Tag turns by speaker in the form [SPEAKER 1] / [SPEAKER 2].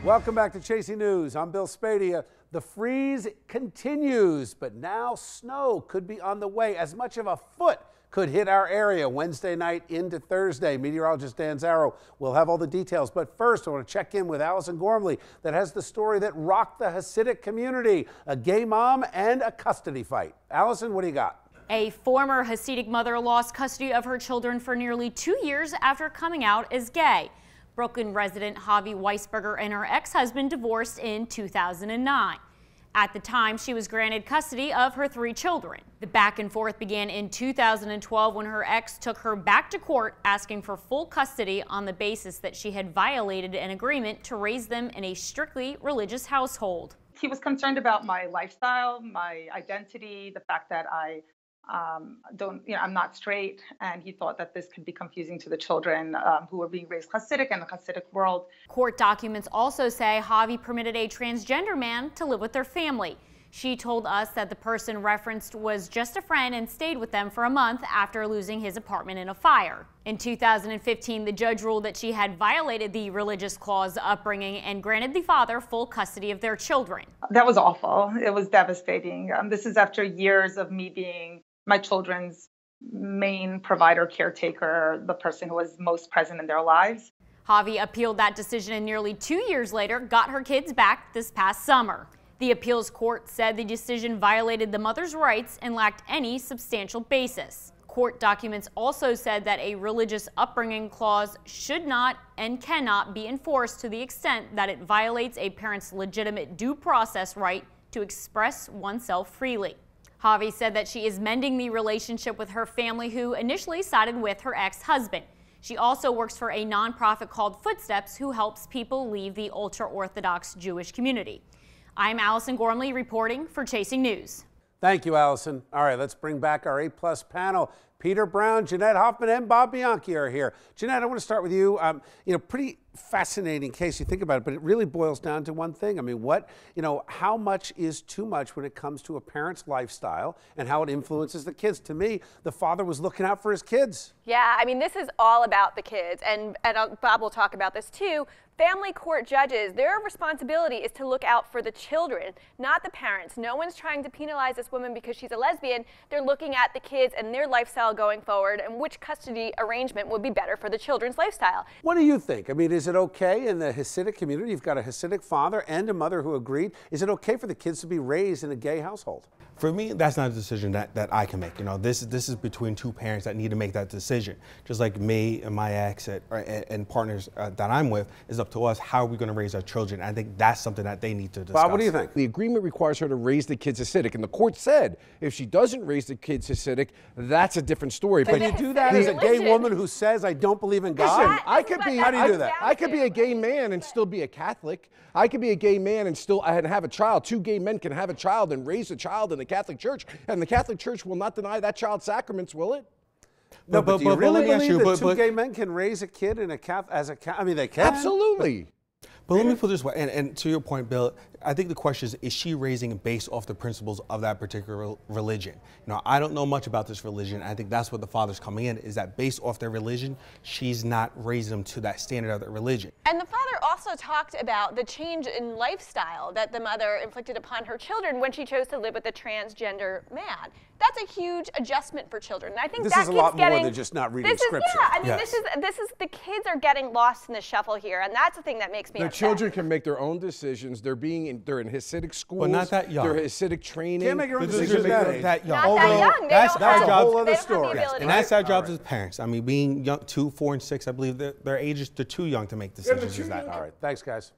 [SPEAKER 1] Welcome back to Chasing News. I'm Bill Spadea. The freeze continues, but now snow could be on the way. As much of a foot could hit our area Wednesday night into Thursday. Meteorologist Dan Zarrow will have all the details. But first, I want to check in with Allison Gormley that has the story that rocked the Hasidic community, a gay mom and a custody fight. Allison, what do you got?
[SPEAKER 2] A former Hasidic mother lost custody of her children for nearly 2 years after coming out as gay. Brooklyn resident Javi Weisberger and her ex-husband divorced in 2009. At the time, she was granted custody of her 3 children. The back and forth began in 2012 when her ex took her back to court asking for full custody on the basis that she had violated an agreement to raise them in a strictly religious household.
[SPEAKER 3] He was concerned about my lifestyle, my identity, the fact that I'm not straight, and he thought that this could be confusing to the children who were being raised Hasidic in the Hasidic world.
[SPEAKER 2] Court documents also say Javi permitted a transgender man to live with their family. She told us that the person referenced was just a friend and stayed with them for a month after losing his apartment in a fire. In 2015, the judge ruled that she had violated the religious clause upbringing and granted the father full custody of their children.
[SPEAKER 3] That was awful. It was devastating. This is after years of me being my children's main provider, caretaker, the person who was most present in their lives.
[SPEAKER 2] Javi appealed that decision and nearly 2 years later got her kids back this past summer. The appeals court said the decision violated the mother's rights and lacked any substantial basis. Court documents also said that a religious upbringing clause should not and cannot be enforced to the extent that it violates a parent's legitimate due process right to express oneself freely. Javi said that she is mending the relationship with her family, who initially sided with her ex-husband. She also works for a nonprofit called Footsteps, who helps people leave the ultra-Orthodox Jewish community. I'm Allison Gormley reporting for Chasing News.
[SPEAKER 1] Thank you, Allison. All right, let's bring back our A-plus panel. Peter Brown, Jeanette Hoffman, and Bob Bianchi are here. Jeanette, I want to start with you. Pretty fascinating case, you think about it, but it really boils down to one thing. I mean, how much is too much when it comes to a parent's lifestyle and how it influences the kids? To me, the father was looking out for his kids.
[SPEAKER 4] Yeah, I mean, this is all about the kids, and Bob will talk about this too. Family court judges, their responsibility is to look out for the children, not the parents. No one's trying to penalize this woman because she's a lesbian. They're looking at the kids and their lifestyle going forward and which custody arrangement would be better for the children's lifestyle.
[SPEAKER 1] What do you think? I mean, is it okay in the Hasidic community? You've got a Hasidic father and a mother who agreed. Is it okay for the kids to be raised in a gay household?
[SPEAKER 5] For me, that's not a decision that I can make. This is between two parents that need to make that decision. Just like me and my ex and partners that I'm with, is up to us. How are we going to raise our children? I think that's something that they need to discuss.
[SPEAKER 1] Bob, what do you think?
[SPEAKER 6] The agreement requires her to raise the kids Hasidic, and the court said if she doesn't raise the kids Hasidic, that's a different story.
[SPEAKER 1] Can you do that as a gay woman who says, I don't believe in God?
[SPEAKER 6] Listen, how do you do that? I could be a gay man and still be a Catholic. I could be a gay man and still have a child. 2 gay men can have a child and raise a child in the Catholic Church, and the Catholic Church will not deny that child's sacraments, will it?
[SPEAKER 1] No, but do you really believe that 2 gay men can raise a kid in a Catholic? I mean, they can.
[SPEAKER 6] Absolutely.
[SPEAKER 5] But let me put it this way, and to your point, Bill, I think the question is she raising based off the principles of that particular religion? I don't know much about this religion. I think that's what the father's coming in, is that based off their religion, she's not raising them to that standard of their religion.
[SPEAKER 4] And the father also talked about the change in lifestyle that the mother inflicted upon her children when she chose to live with a transgender man. That's a huge adjustment for children. And I think
[SPEAKER 1] this is a lot more than just not reading scripture.
[SPEAKER 4] Yeah, I mean, this is the kids are getting lost in the shuffle here, and that's the thing that makes me upset.
[SPEAKER 6] The children can make their own decisions. They're in Hasidic schools.
[SPEAKER 5] But not that young.
[SPEAKER 6] They're Hasidic training.
[SPEAKER 1] Can't make your own decisions
[SPEAKER 5] that young.
[SPEAKER 4] Not that young.
[SPEAKER 1] That's a whole other story.
[SPEAKER 5] And that's our job as parents. I mean, being young, 2, 4, and 6, I believe their ages, they're too young to make decisions as that.
[SPEAKER 1] All right, thanks, guys.